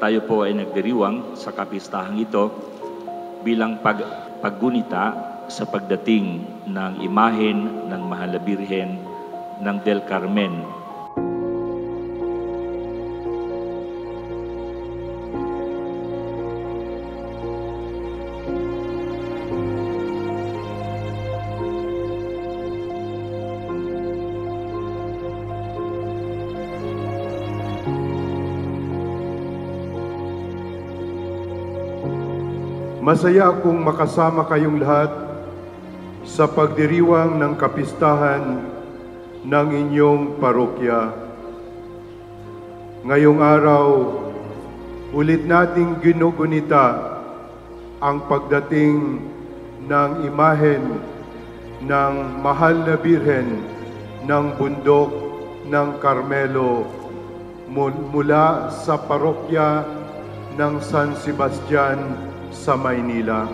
Tayo po ay nagdiriwang sa kapistahang ito bilang paggunita sa pagdating ng imahen ng Mahal na Birhen ng Del Carmen. Masaya akong makasama kayong lahat sa pagdiriwang ng kapistahan ng inyong parokya. Ngayong araw, ulit nating ginugunita ang pagdating ng imahen ng Mahal na Birhen ng Bundok ng Carmelo mula sa parokya ng San Sebastian sa Maynila.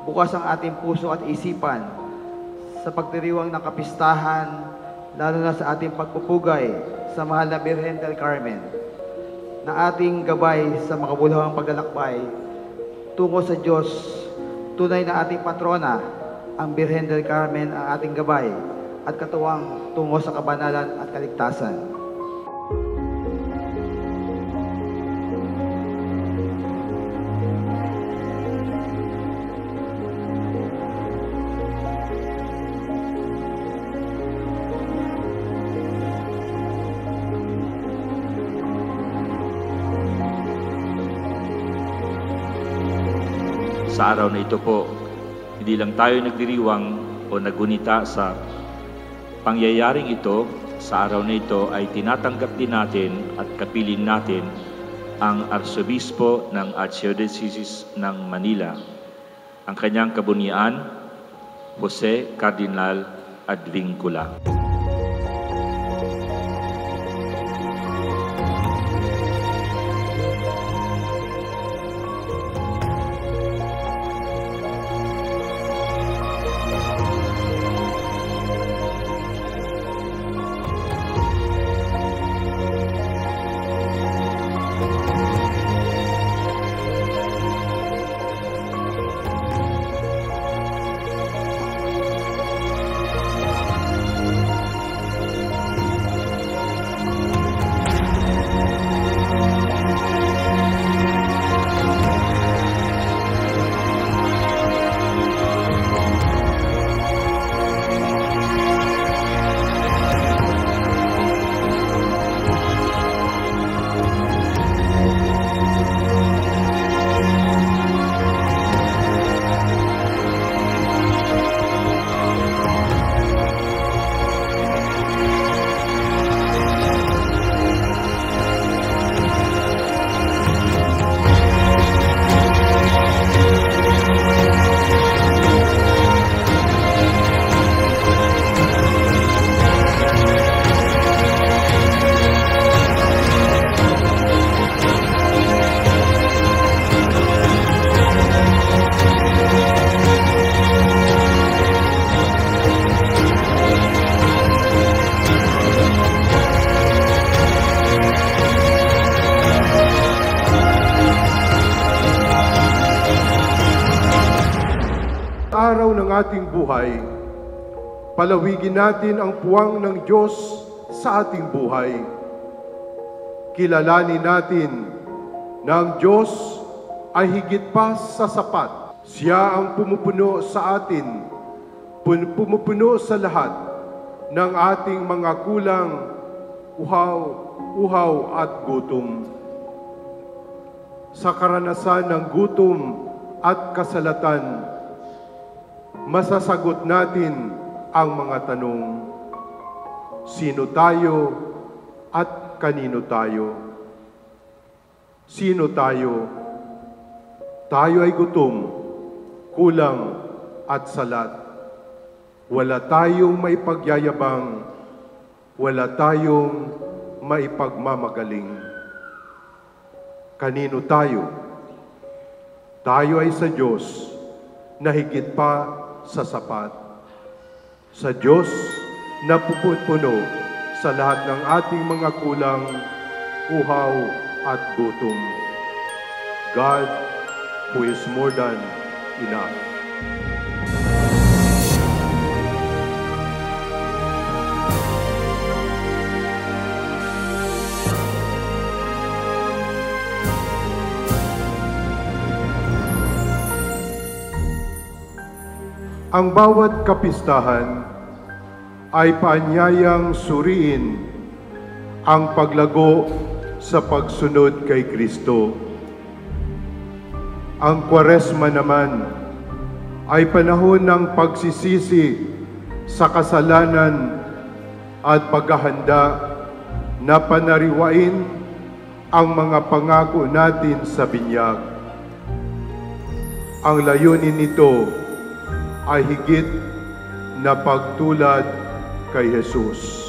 Bukas ang ating puso at isipan sa pagdiriwang ng kapistahan, lalo na sa ating pagpupugay sa Mahal na Birhen del Carmen, na ating gabay sa makabuluhang paglalakbay tungo sa Diyos. Tunay na ating patrona, ang Birhen del Carmen, ang ating gabay at katuwang tungo sa kabanalan at kaligtasan. Sa araw na ito po, hindi lang tayo nagdiriwang o nagunita sa pangyayaring ito. Sa araw na ito ay tinatanggap din natin at kapiling natin ang Arsobispo ng Archdiocese ng Manila, ang kanyang kabunian, Jose Cardinal Advincula. Araw ng ating buhay, palawigin natin ang puwang ng Diyos sa ating buhay. Kilalanin natin na ang Diyos ay higit pa sa sapat. Siya ang pumupuno sa atin, pumupuno sa lahat ng ating mga kulang, uhaw at gutom. Sa karanasan ng gutom at kasalatan, masasagot natin ang mga tanong, sino tayo at kanino tayo? Sino tayo? Tayo ay gutom, kulang at salat. Wala tayong maipagyayabang, wala tayong maipagmamagaling. Kanino tayo? Tayo ay sa Diyos na higit pa sa sapat. Sa Diyos na pupuno sa lahat ng ating mga kulang, uhaw at gutom. God who is more than enough. Ang bawat kapistahan ay paanyayang suriin ang paglago sa pagsunod kay Kristo. Ang Kwaresma naman ay panahon ng pagsisisi sa kasalanan at paghahanda na panariwain ang mga pangako natin sa binyag. Ang layunin nito ay higit na pagtulad kay Jesus.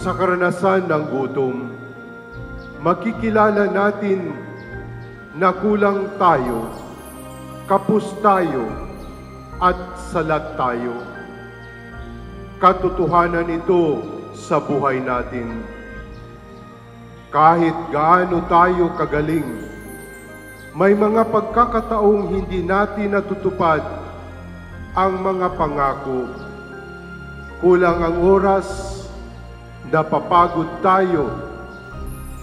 Sa karanasan ng gutom, makikilala natin na kulang tayo, kapos tayo, at salat tayo. Katotohanan ito sa buhay natin. Kahit gaano tayo kagaling, may mga pagkakataong hindi natin natutupad ang mga pangako. Kulang ang oras, napapagod tayo,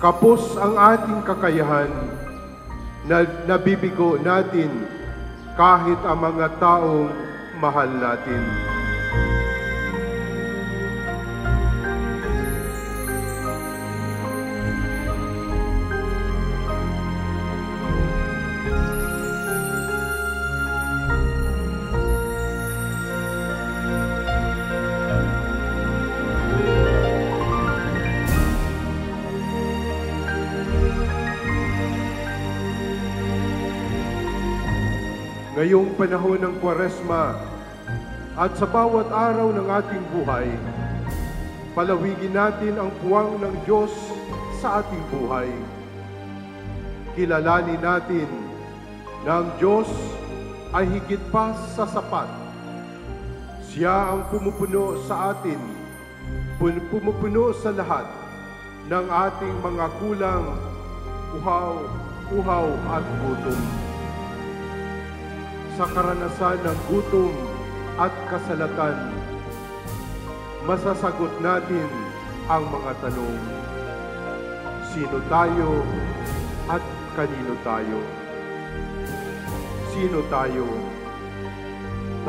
kapos ang ating kakayahan, na nabibigo natin kahit ang mga taong mahal natin. Ngayong panahon ng Kwaresma at sa bawat araw ng ating buhay, palawigin natin ang puwang ng Diyos sa ating buhay. Kilalanin natin na ang Diyos ay higit pa sa sapat. Siya ang pumupuno sa atin, pumupuno sa lahat ng ating mga kulang, uhaw at gutom. Sa karanasan ng gutom at kasalatan, masasagot natin ang mga tanong. Sino tayo at kanino tayo? Sino tayo?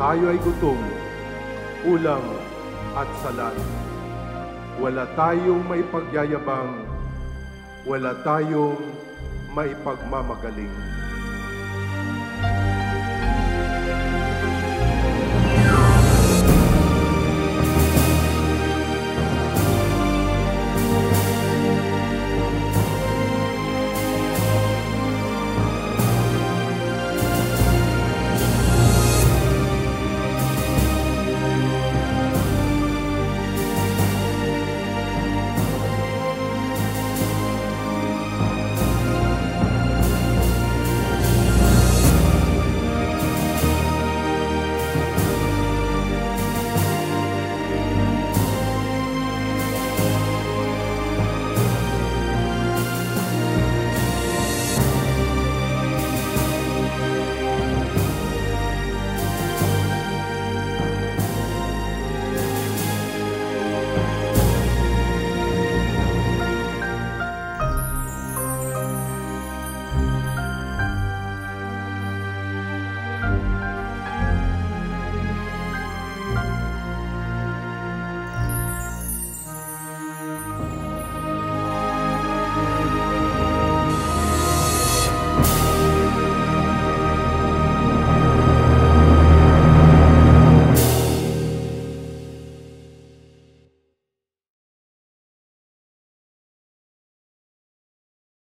Tayo ay gutom, kulang at salat. Wala tayong maipagyayabang, wala tayong maipagmamagaling.